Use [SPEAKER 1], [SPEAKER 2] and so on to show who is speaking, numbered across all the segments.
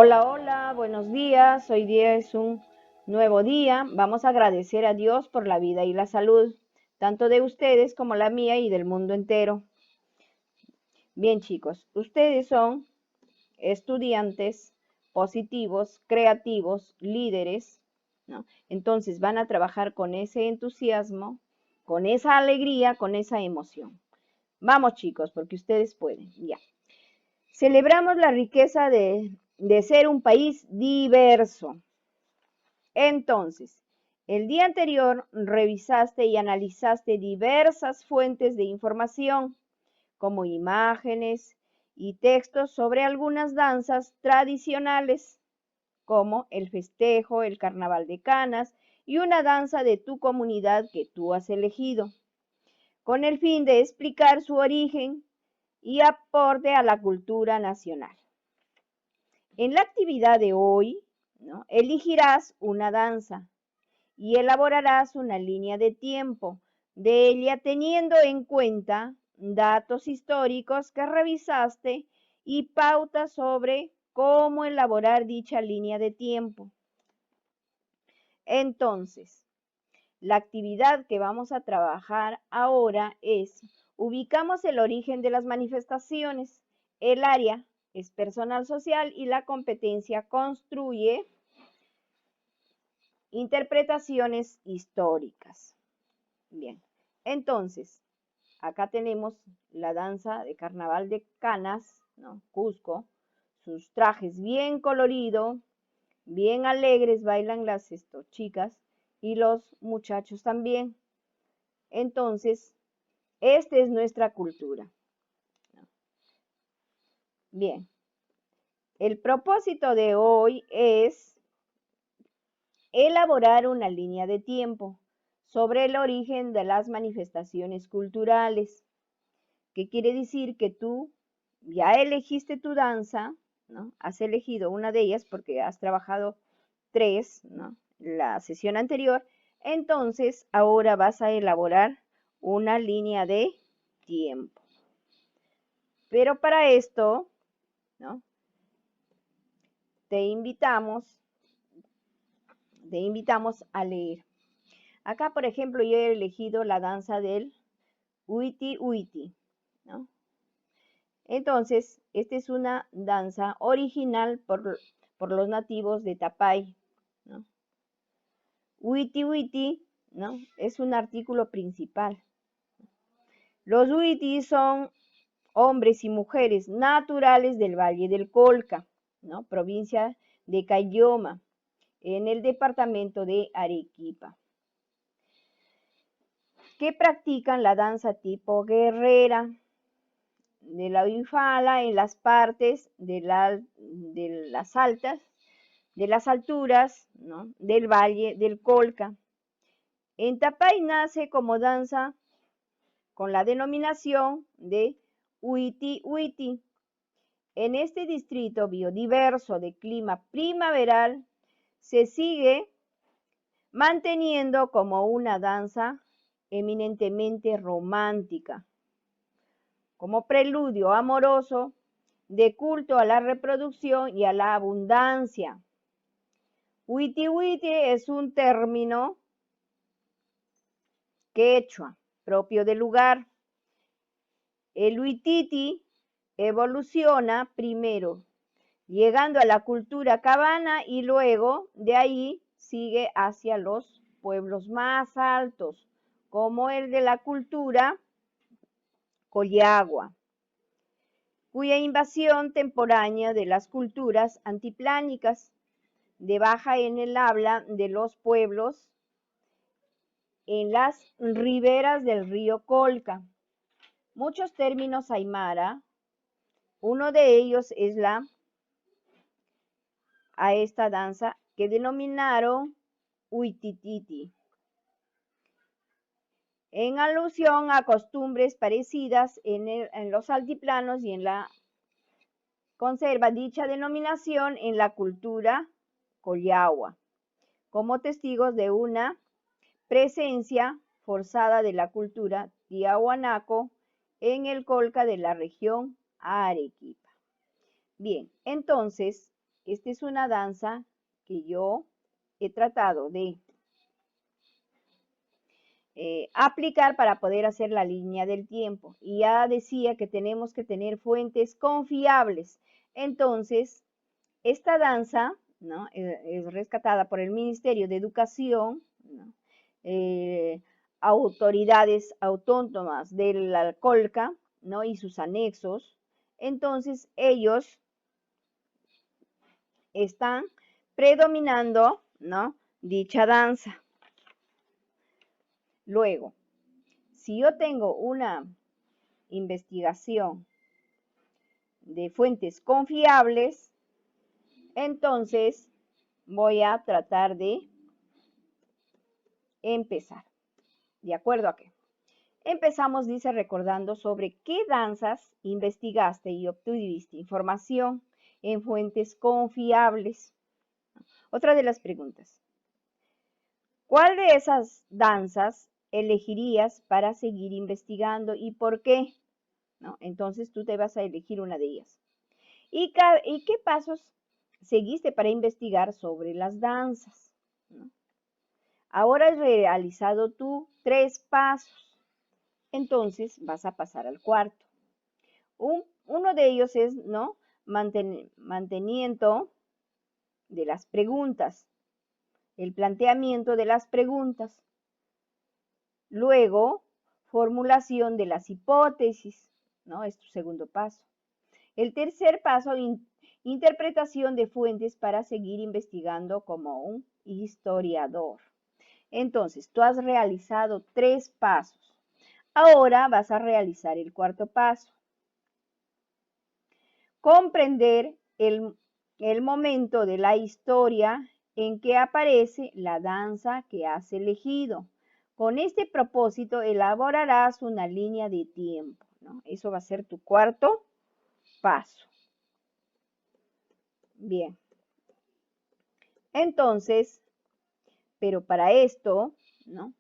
[SPEAKER 1] Hola, hola, buenos días. Hoy día es un nuevo día. Vamos a agradecer a Dios por la vida y la salud, tanto de ustedes como la mía y del mundo entero. Bien, chicos, ustedes son estudiantes positivos, creativos, líderes, ¿no? Entonces van a trabajar con ese entusiasmo, con esa alegría, con esa emoción. Vamos, chicos, porque ustedes pueden. Ya. Celebramos la riqueza de ser un país diverso. Entonces, el día anterior revisaste y analizaste diversas fuentes de información, como imágenes y textos sobre algunas danzas tradicionales, como el festejo, el carnaval de Canas y una danza de tu comunidad que tú has elegido, con el fin de explicar su origen y aporte a la cultura nacional. En la actividad de hoy, ¿no?, elegirás una danza y elaborarás una línea de tiempo de ella teniendo en cuenta datos históricos que revisaste y pautas sobre cómo elaborar dicha línea de tiempo. Entonces, la actividad que vamos a trabajar ahora es: ubicamos el origen de las manifestaciones, el área es personal social y la competencia construye interpretaciones históricas. Bien, entonces, acá tenemos la danza de carnaval de Canas, ¿no? Cusco, sus trajes bien coloridos, bien alegres, bailan las chicas y los muchachos también. Entonces, esta es nuestra cultura. Bien, el propósito de hoy es elaborar una línea de tiempo sobre el origen de las manifestaciones culturales. ¿Qué quiere decir? Que tú ya elegiste tu danza, ¿no? Has elegido una de ellas porque has trabajado tres, ¿no?, la sesión anterior. Entonces, ahora vas a elaborar una línea de tiempo. Pero para esto, ¿no?, te invitamos a leer. Acá, por ejemplo, yo he elegido la danza del Huiti Huiti, ¿no? Entonces, esta es una danza original por los nativos de Tapay, ¿no? Huiti Huiti, ¿no?, es un artículo principal. Los Huitis son hombres y mujeres naturales del Valle del Colca, ¿no?, provincia de Caylloma, en el departamento de Arequipa, que practican la danza tipo guerrera de la Huifala en las partes de las alturas, ¿no?, del Valle del Colca. En Tapay nace como danza con la denominación de Huiti Huiti. En este distrito biodiverso de clima primaveral se sigue manteniendo como una danza eminentemente romántica, como preludio amoroso de culto a la reproducción y a la abundancia. Huiti Huiti es un término quechua propio del lugar. El huititi evoluciona primero llegando a la cultura cabana y luego de ahí sigue hacia los pueblos más altos, como el de la cultura Collagua, cuya invasión temporánea de las culturas antiplánicas de baja en el habla de los pueblos en las riberas del río Colca. Muchos términos aymara, uno de ellos es a esta danza que denominaron huitititi, en alusión a costumbres parecidas en los altiplanos, y en la conserva dicha denominación en la cultura Collagua, como testigos de una presencia forzada de la cultura tiahuanaco en el Colca de la región Arequipa. Bien, entonces, esta es una danza que yo he tratado de aplicar para poder hacer la línea del tiempo. Y ya decía que tenemos que tener fuentes confiables. Entonces, esta danza, ¿no? Es rescatada por el Ministerio de Educación, ¿no? Autoridades autónomas de la Colca, ¿no? Y sus anexos. Entonces, ellos están predominando, ¿no? Dicha danza. Luego, si yo tengo una investigación de fuentes confiables, entonces voy a tratar de empezar. ¿De acuerdo a qué? Empezamos, dice, recordando sobre qué danzas investigaste y obtuviste información en fuentes confiables. Otra de las preguntas. ¿Cuál de esas danzas elegirías para seguir investigando y por qué? ¿No? Entonces tú te vas a elegir una de ellas. ¿Y qué pasos seguiste para investigar sobre las danzas? ¿No? Ahora has realizado tú 3 pasos. Entonces vas a pasar al cuarto. Uno de ellos es, ¿no? Mantenimiento de las preguntas, el planteamiento de las preguntas. Luego, formulación de las hipótesis, ¿no? Es tu segundo paso. El tercer paso, interpretación de fuentes para seguir investigando como un historiador. Entonces, tú has realizado 3 pasos. Ahora vas a realizar el cuarto paso. Comprender el momento de la historia en que aparece la danza que has elegido. Con este propósito elaborarás una línea de tiempo, ¿no? Eso va a ser tu cuarto paso. Bien. Entonces, pero para esto, ¿no?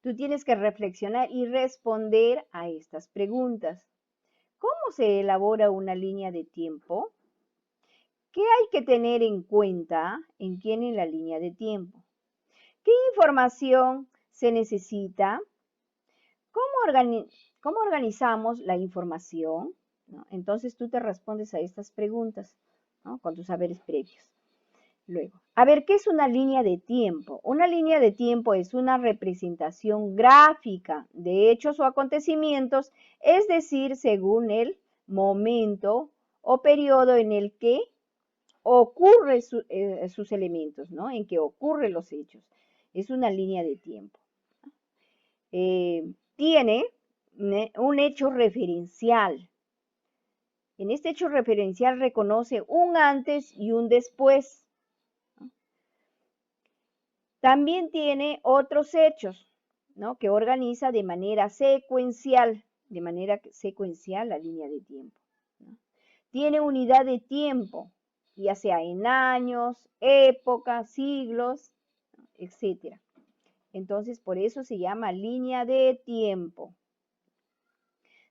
[SPEAKER 1] Tú tienes que reflexionar y responder a estas preguntas. ¿Cómo se elabora una línea de tiempo? ¿Qué hay que tener en cuenta en quién en la línea de tiempo? ¿Qué información se necesita? ¿Cómo organizamos la información? ¿No? Entonces tú te respondes a estas preguntas, ¿no? Con tus saberes previos. Luego, a ver, ¿qué es una línea de tiempo? Una línea de tiempo es una representación gráfica de hechos o acontecimientos, es decir, según momento o periodo en el que ocurren sus elementos, ¿no? En que ocurren los hechos. Es una línea de tiempo. Tiene un hecho referencial. En este hecho referencial reconoce un antes y un después. También tiene otros hechos, ¿no? Que organiza de manera secuencial la línea de tiempo, ¿no? Tiene unidad de tiempo, ya sea en años, épocas, siglos, etc. Entonces, por eso se llama línea de tiempo.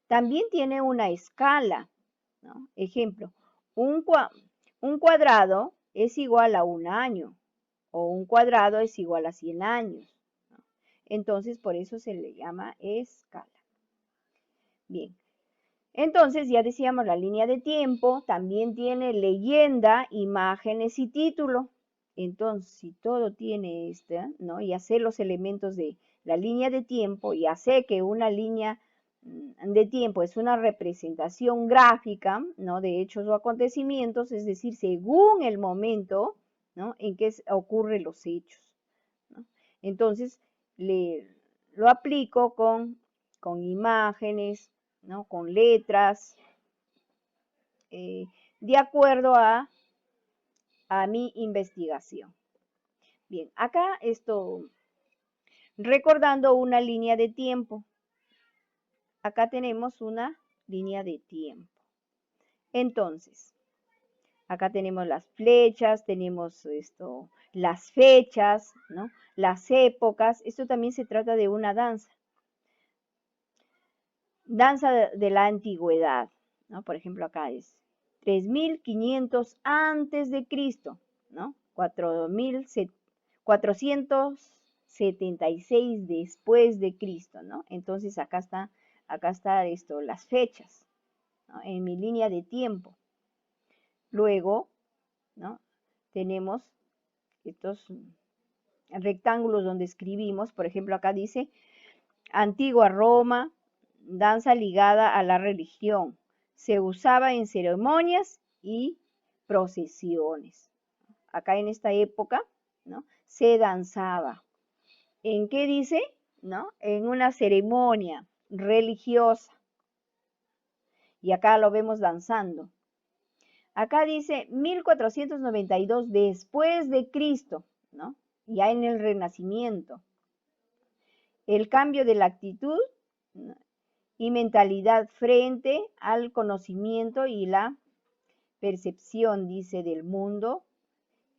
[SPEAKER 1] También tiene una escala, ¿no? Ejemplo, un cuadrado es igual a un año o un cuadrado es igual a 100 años, ¿no? Entonces, por eso se le llama escala. Bien, entonces ya decíamos la línea de tiempo, también tiene leyenda, imágenes y título. Entonces, si todo tiene ¿no? Ya sé los elementos de la línea de tiempo, ya sé que una línea de tiempo es una representación gráfica, ¿no? De hechos o acontecimientos, es decir, según el momento, ¿no? En que ocurren los hechos, ¿no? Entonces, lo aplico con imágenes, ¿no? Con letras, de acuerdo a mi investigación. Bien, acá recordando una línea de tiempo. Acá tenemos una línea de tiempo. Entonces, acá tenemos las flechas, tenemos las fechas, ¿no? Las épocas. Esto también se trata de una danza. Danza de la antigüedad, ¿no? Por ejemplo, acá es 3500 antes de Cristo, ¿no? 476 después de Cristo, ¿no? Entonces acá está esto, las fechas, ¿no? En mi línea de tiempo. Luego, ¿no? Tenemos estos rectángulos donde escribimos, por ejemplo, acá dice Antigua Roma, danza ligada a la religión. Se usaba en ceremonias y procesiones. Acá en esta época, ¿no? Se danzaba. ¿En qué dice? ¿No? En una ceremonia religiosa. Y acá lo vemos danzando. Acá dice 1492 después de Cristo, ¿no? Ya en el Renacimiento. El cambio de la actitud, ¿no? Y mentalidad frente al conocimiento y la percepción, dice, del mundo.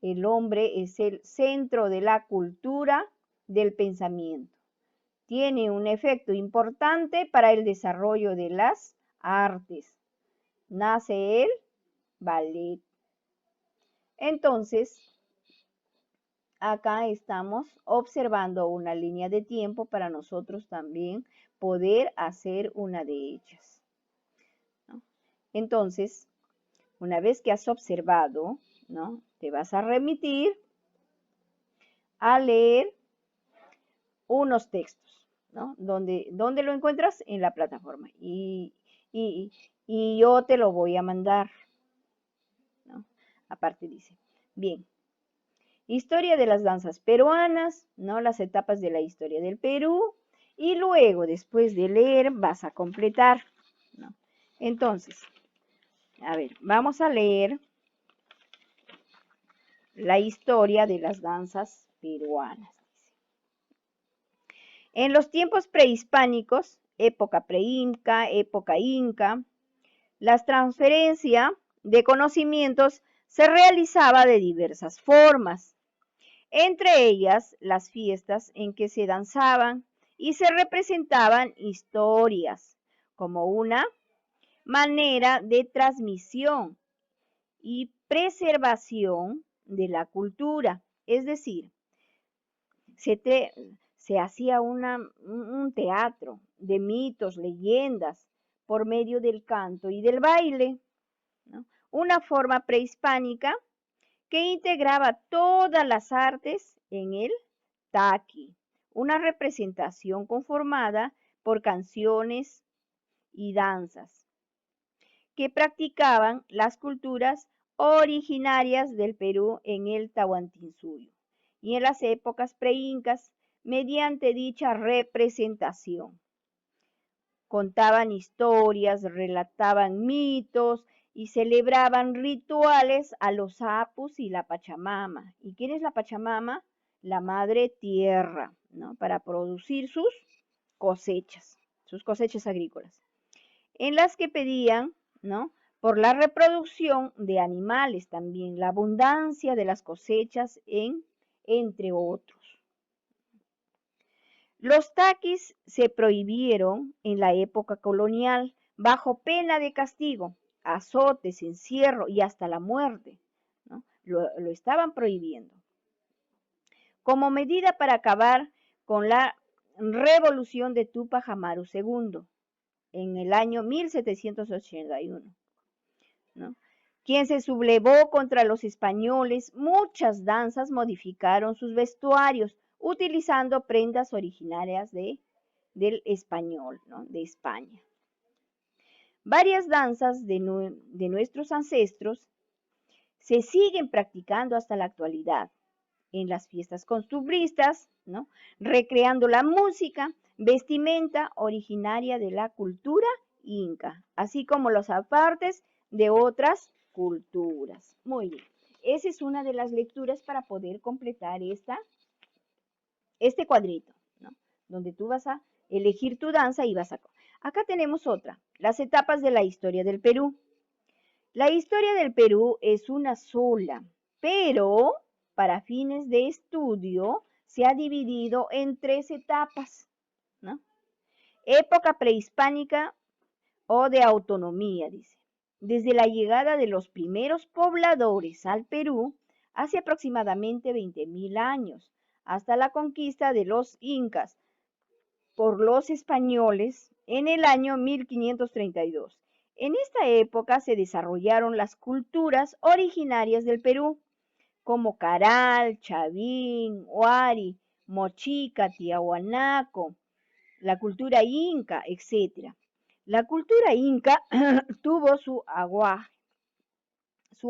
[SPEAKER 1] El hombre es el centro de la cultura, del pensamiento. Tiene un efecto importante para el desarrollo de las artes. Nace el ballet. Entonces, acá estamos observando una línea de tiempo para nosotros también poder hacer una de ellas, ¿no? Entonces, una vez que has observado, ¿no? Te vas a remitir a leer unos textos, ¿no? ¿Dónde lo encuentras? En la plataforma. Y yo te lo voy a mandar, ¿no? Aparte dice, bien, historia de las danzas peruanas, ¿no? Las etapas de la historia del Perú. Y luego, después de leer, vas a completar, ¿no? Entonces, a ver, vamos a leer la historia de las danzas peruanas. En los tiempos prehispánicos, época preinca, época inca, la transferencia de conocimientos se realizaba de diversas formas, entre ellas las fiestas en que se danzaban y se representaban historias como una manera de transmisión y preservación de la cultura, es decir, se hacía un teatro de mitos, leyendas, por medio del canto y del baile, ¿no? Una forma prehispánica que integraba todas las artes en el taqui, una representación conformada por canciones y danzas que practicaban las culturas originarias del Perú en el Tahuantinsuyo y en las épocas preincas mediante dicha representación. Contaban historias, relataban mitos y celebraban rituales a los apus y la Pachamama. ¿Y quién es la Pachamama? La madre tierra, ¿no? Para producir sus cosechas agrícolas, en las que pedían, ¿no? Por la reproducción de animales también, la abundancia de las cosechas, entre otros. Los taquis se prohibieron en la época colonial bajo pena de castigo, azotes, encierro y hasta la muerte, ¿no? Lo estaban prohibiendo. Como medida para acabar con la revolución de Túpac Amaru II en el año 1781, ¿no? Quien se sublevó contra los españoles, muchas danzas modificaron sus vestuarios, utilizando prendas originarias del español, ¿no? De España. Varias danzas de nuestros ancestros se siguen practicando hasta la actualidad en las fiestas costumbristas, ¿no? Recreando la música, vestimenta originaria de la cultura inca, así como los apartes de otras culturas. Muy bien, esa es una de las lecturas para poder completar este cuadrito, ¿no? Donde tú vas a elegir tu danza y vas a... Acá tenemos otra, las etapas de la historia del Perú. La historia del Perú es una sola, pero para fines de estudio se ha dividido en 3 etapas, ¿no? Época prehispánica o de autonomía, dice. desde la llegada de los primeros pobladores al Perú hace aproximadamente 20.000 años, hasta la conquista de los incas por los españoles en el año 1532. En esta época se desarrollaron las culturas originarias del Perú, como Caral, Chavín, Huari, Mochica, Tiahuanaco, la cultura inca, etc. La cultura inca tuvo su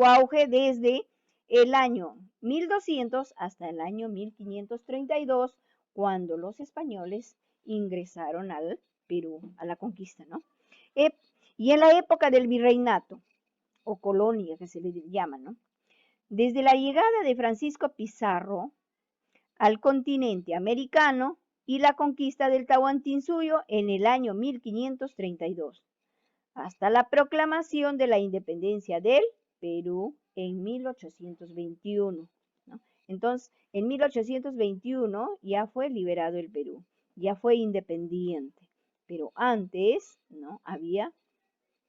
[SPEAKER 1] auge desde el año 1200 hasta el año 1532, cuando los españoles ingresaron al Perú, a la conquista, ¿no? Y en la época del virreinato, o colonia que se le llama, ¿no? Desde la llegada de Francisco Pizarro al continente americano y la conquista del Tahuantinsuyo en el año 1532, hasta la proclamación de la independencia del Perú en 1821, ¿no? Entonces, en 1821 ya fue liberado el Perú, ya fue independiente, pero antes, ¿no?, había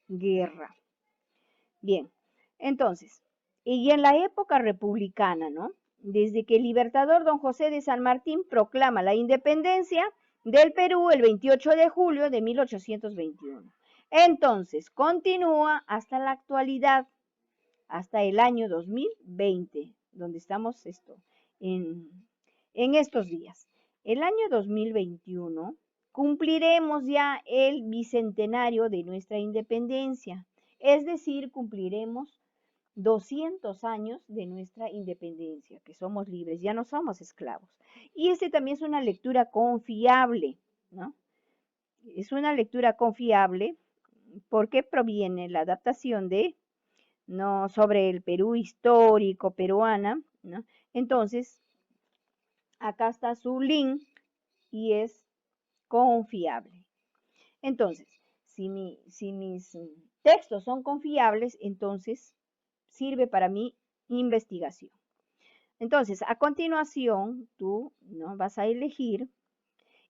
[SPEAKER 1] guerra. Bien, entonces, y en la época republicana, ¿no?, desde que el libertador don José de San Martín proclama la independencia del Perú el 28 de julio de 1821. Entonces, continúa hasta la actualidad, hasta el año 2020, donde estamos en, en estos días. El año 2021 cumpliremos ya el bicentenario de nuestra independencia, es decir, cumpliremos 200 años de nuestra independencia, que somos libres, ya no somos esclavos. Y este también es una lectura confiable, ¿no? Es una lectura confiable porque proviene la adaptación de, ¿no?, sobre el Perú histórico peruana, ¿no? Entonces, acá está su link y es confiable. Entonces, si mis textos son confiables, entonces sirve para mi investigación. Entonces, a continuación, tú, ¿no?, vas a elegir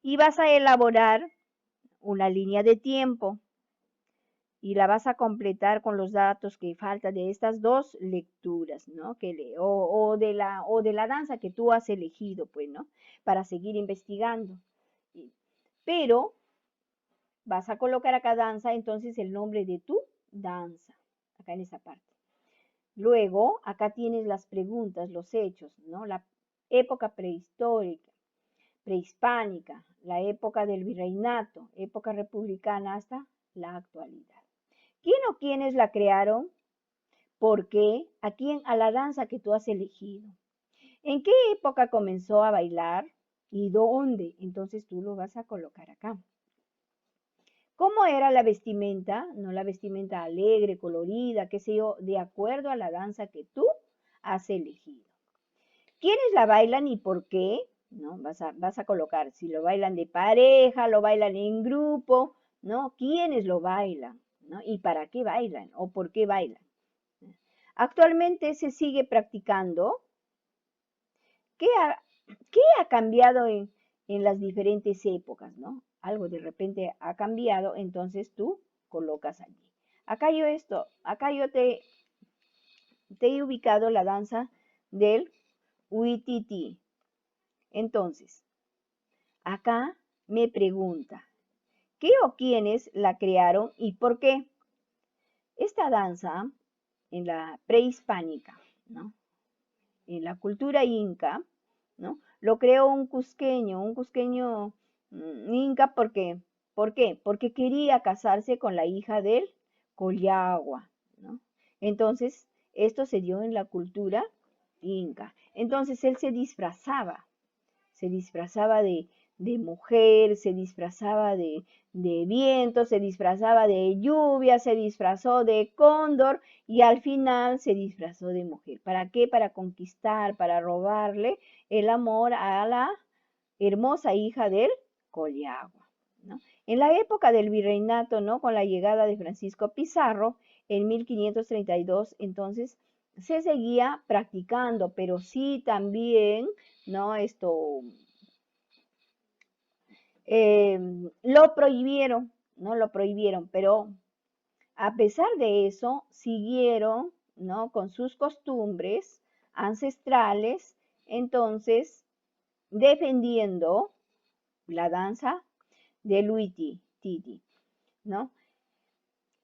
[SPEAKER 1] y vas a elaborar una línea de tiempo y la vas a completar con los datos que faltan de estas dos lecturas, ¿no?, o de la danza que tú has elegido, pues, ¿no?, para seguir investigando. Pero vas a colocar acá danza, entonces el nombre de tu danza, acá en esa parte. Luego, acá tienes las preguntas, los hechos, ¿no?, la época prehistórica, prehispánica, la época del virreinato, época republicana hasta la actualidad. ¿Quién o quiénes la crearon? ¿Por qué? ¿A quién? A la danza que tú has elegido. ¿En qué época comenzó a bailar? ¿Y dónde? Entonces tú lo vas a colocar acá. ¿Cómo era la vestimenta? No la vestimenta alegre, colorida, qué sé yo, de acuerdo a la danza que tú has elegido. ¿Quiénes la bailan y por qué? ¿No? Vas a colocar si lo bailan de pareja, lo bailan en grupo, ¿no? ¿Quiénes lo bailan? ¿No? ¿Y para qué bailan? ¿O por qué bailan? Actualmente se sigue practicando. ¿Qué ha cambiado en las diferentes épocas, ¿no? Algo de repente ha cambiado, entonces tú colocas allí. Acá yo te he ubicado la danza del Huititi. Entonces, acá me pregunta, ¿qué o quiénes la crearon y por qué? Esta danza en la prehispánica, ¿no?, en la cultura inca, ¿no?, lo creó un cusqueño inca, ¿por qué? Porque quería casarse con la hija del Collagua, ¿no? Entonces, esto se dio en la cultura inca. Entonces, él se disfrazaba de mujer, se disfrazaba de viento, se disfrazaba de lluvia, se disfrazó de cóndor y al final se disfrazó de mujer. ¿Para qué? Para conquistar, para robarle el amor a la hermosa hija del Collagua, ¿no? En la época del virreinato, ¿no?, con la llegada de Francisco Pizarro en 1532, entonces se seguía practicando, pero sí también, ¿no?, lo prohibieron, ¿no? Lo prohibieron, pero a pesar de eso, siguieron, ¿no? Con sus costumbres ancestrales, entonces defendiendo la danza de Luiti Titi, ¿no?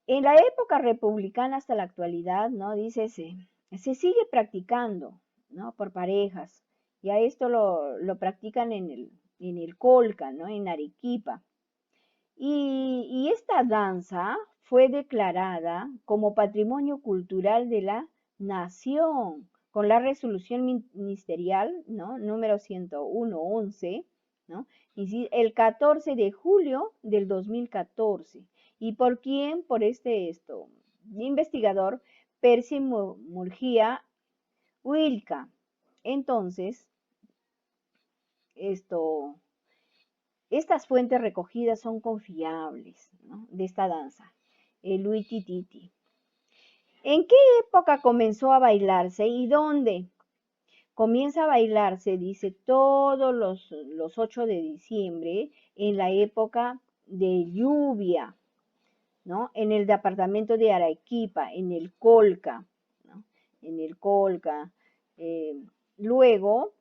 [SPEAKER 1] En la época republicana hasta la actualidad, ¿no? Dice, se sigue practicando, ¿no? Por parejas. Y a esto lo practican en el Colca, ¿no? En Arequipa. Y esta danza fue declarada como Patrimonio Cultural de la Nación con la resolución ministerial, ¿no? Número 101-11, ¿no? Y el 14 de julio del 2014. ¿Y por quién? Por investigador, Percy Murgia Wilka. Entonces, esto estas fuentes recogidas son confiables, ¿no? De esta danza, el Huitititi. ¿En qué época comenzó a bailarse y dónde? Comienza a bailarse, dice, todos los 8 de diciembre en la época de lluvia, ¿no? En el departamento de Arequipa, en el Colca, ¿no? En el Colca. Eh, luego,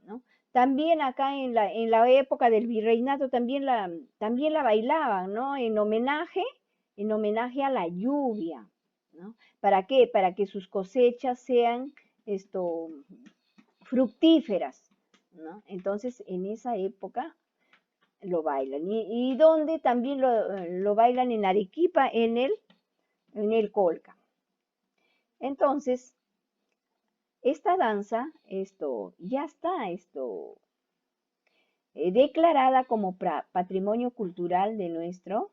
[SPEAKER 1] ¿no? También acá en la época del virreinato también la bailaban, ¿no? En homenaje a la lluvia, ¿no? ¿Para qué? Para que sus cosechas sean esto, fructíferas, ¿no? Entonces, en esa época lo bailan. Y donde también lo bailan en Arequipa, en el Colca. Entonces, esta danza, ya está, declarada como patrimonio cultural de nuestro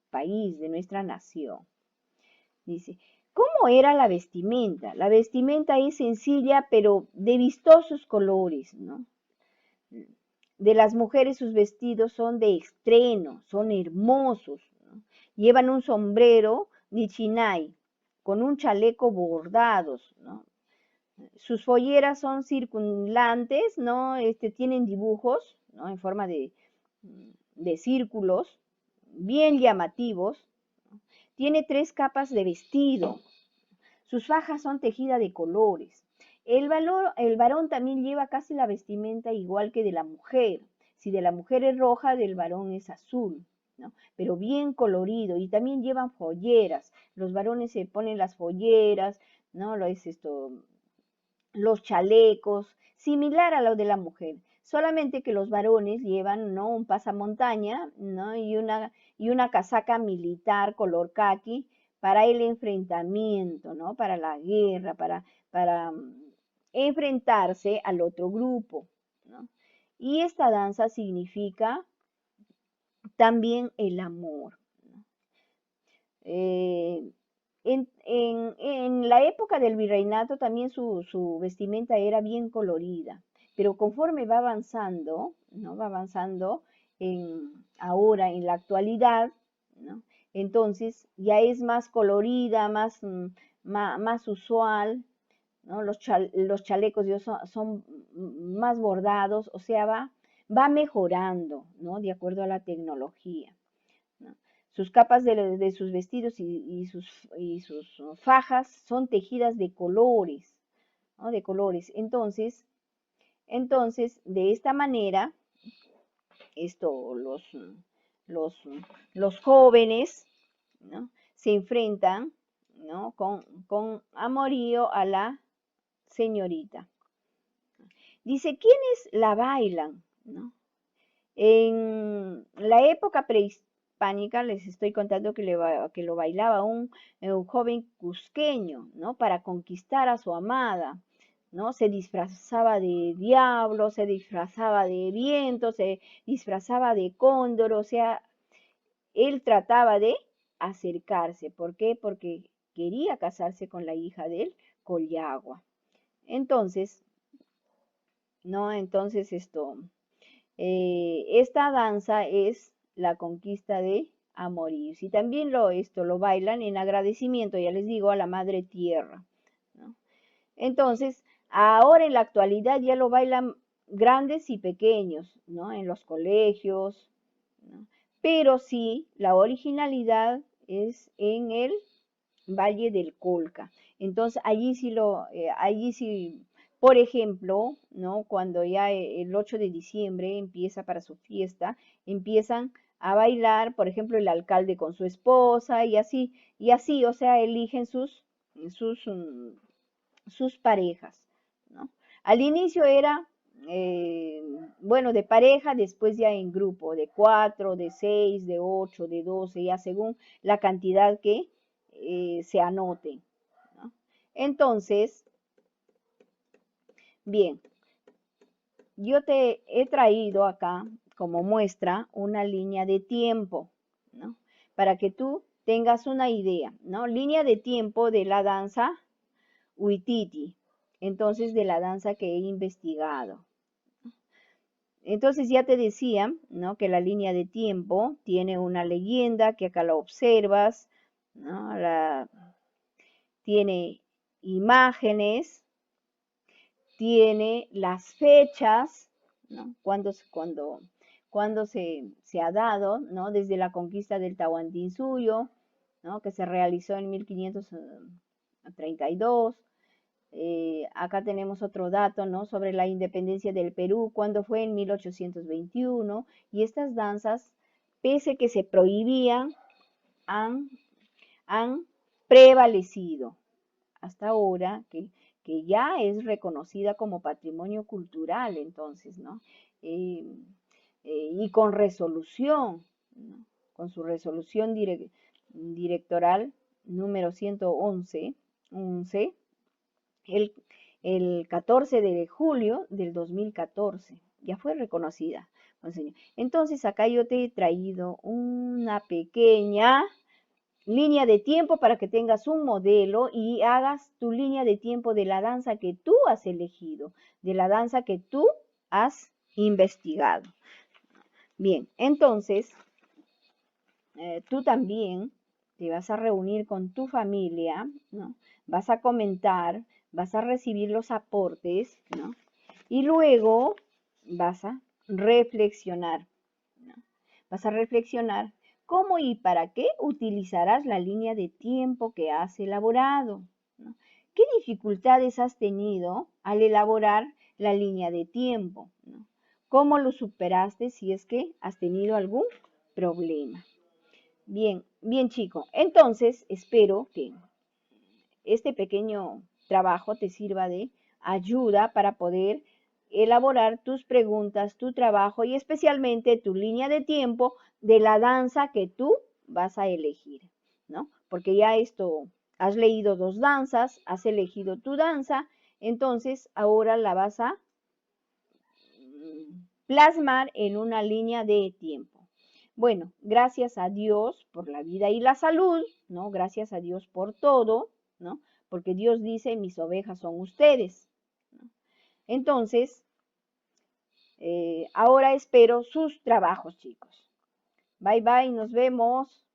[SPEAKER 1] país, de nuestra nación. Dice, ¿cómo era la vestimenta? La vestimenta es sencilla, pero de vistosos colores, ¿no? De las mujeres sus vestidos son de estreno, son hermosos, ¿no? Llevan un sombrero de chinay con un chaleco bordados, ¿no? Sus folleras son circundantes, ¿no? Tienen dibujos, ¿no? En forma de círculos, bien llamativos. Tiene 3 capas de vestido. Sus fajas son tejidas de colores. El varón también lleva casi la vestimenta igual que de la mujer. Si de la mujer es roja, del varón es azul, ¿no? Pero bien colorido. Y también llevan folleras. Los varones se ponen las folleras, ¿no? Los chalecos, similar a lo de la mujer, solamente que los varones llevan, ¿no? Un pasamontaña, ¿no? Y una casaca militar color caqui para el enfrentamiento, ¿no? Para la guerra, para enfrentarse al otro grupo, ¿no? Y esta danza significa también el amor, ¿no? En la época del virreinato también su vestimenta era bien colorida, pero conforme va avanzando, ¿no? Va avanzando ahora en la actualidad, ¿no? Entonces ya es más colorida, más usual, ¿no? Los chalecos ya son más bordados, o sea, va mejorando, ¿no? De acuerdo a la tecnología, ¿no? Sus capas de sus vestidos y sus fajas son tejidas de colores, ¿no? De colores. Entonces, de esta manera, esto, los, los jóvenes, ¿no? Se enfrentan, ¿no? Con amorío a la señorita. Dice, ¿quiénes la bailan? ¿No? En la época prehispánica les estoy contando que lo bailaba un joven cusqueño, ¿no? Para conquistar a su amada, ¿no? Se disfrazaba de diablo, se disfrazaba de viento, se disfrazaba de cóndor, o sea, él trataba de acercarse. ¿Por qué? Porque quería casarse con la hija del Collagua. Entonces, ¿no? Entonces esta danza es la conquista de Amoríos y también lo bailan en agradecimiento, ya les digo, a la Madre Tierra, ¿no? Entonces, ahora en la actualidad ya lo bailan grandes y pequeños, ¿no? En los colegios, ¿no? Pero sí, la originalidad es en el Valle del Colca. Entonces, allí sí, por ejemplo, ¿no? Cuando ya el 8 de diciembre empieza para su fiesta, empiezan a bailar, por ejemplo, el alcalde con su esposa y así, o sea, eligen sus, mm, sus parejas, ¿no? Al inicio era, eh, bueno, de pareja, después ya en grupo, de 4, de 6, de 8, de 12, ya según la cantidad que se anote, ¿no? Entonces, bien, yo te he traído acá como muestra una línea de tiempo, ¿no? Para que tú tengas una idea, ¿no? Línea de tiempo de la danza Huititi, entonces de la danza que he investigado. Entonces ya te decía, ¿no? Que la línea de tiempo tiene una leyenda que acá la observas, ¿no? Tiene imágenes, tiene las fechas, ¿no? Cuando se ha dado, ¿no? Desde la conquista del Tahuantinsuyo, ¿no? Que se realizó en 1532. Acá tenemos otro dato, ¿no? Sobre la independencia del Perú, cuando fue en 1821, y estas danzas, pese que se prohibían, han, han prevalecido hasta ahora, que ya es reconocida como patrimonio cultural, entonces, ¿no? Eh, y con resolución, ¿no? Con su resolución directoral número 111, 11, el, el 14 de julio del 2014. Ya fue reconocida. Entonces, acá yo te he traído una pequeña línea de tiempo para que tengas un modelo y hagas tu línea de tiempo de la danza que tú has elegido, de la danza que tú has investigado. Bien, entonces tú también te vas a reunir con tu familia, ¿no? Vas a comentar, vas a recibir los aportes, ¿no? Y luego vas a reflexionar, ¿no? Vas a reflexionar cómo y para qué utilizarás la línea de tiempo que has elaborado, ¿no? ¿Qué dificultades has tenido al elaborar la línea de tiempo, ¿no? ¿Cómo lo superaste si es que has tenido algún problema? Bien, bien chico. Entonces, espero que este pequeño trabajo te sirva de ayuda para poder elaborar tus preguntas, tu trabajo y especialmente tu línea de tiempo de la danza que tú vas a elegir, ¿no? Porque ya esto, has leído dos danzas, has elegido tu danza, entonces ahora la vas a plasmar en una línea de tiempo. Bueno, gracias a Dios por la vida y la salud, ¿no? Gracias a Dios por todo, ¿no? Porque Dios dice, mis ovejas son ustedes, ¿no? Entonces, ahora espero sus trabajos, chicos. Bye, bye, nos vemos.